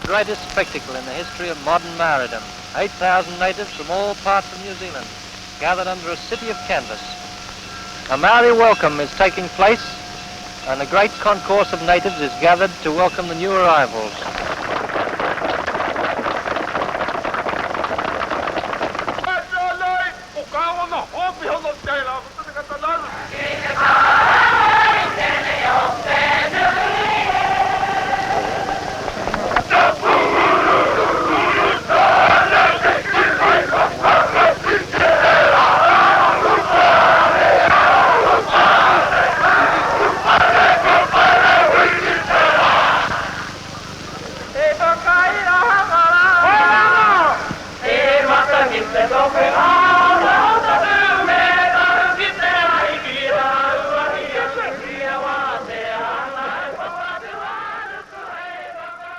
greatest spectacle in the history of modern Maoridom. 8,000 natives from all parts of New Zealand gathered under a city of canvas. A Maori welcome is taking place, and a great concourse of natives is gathered to welcome the new arrivals. Don't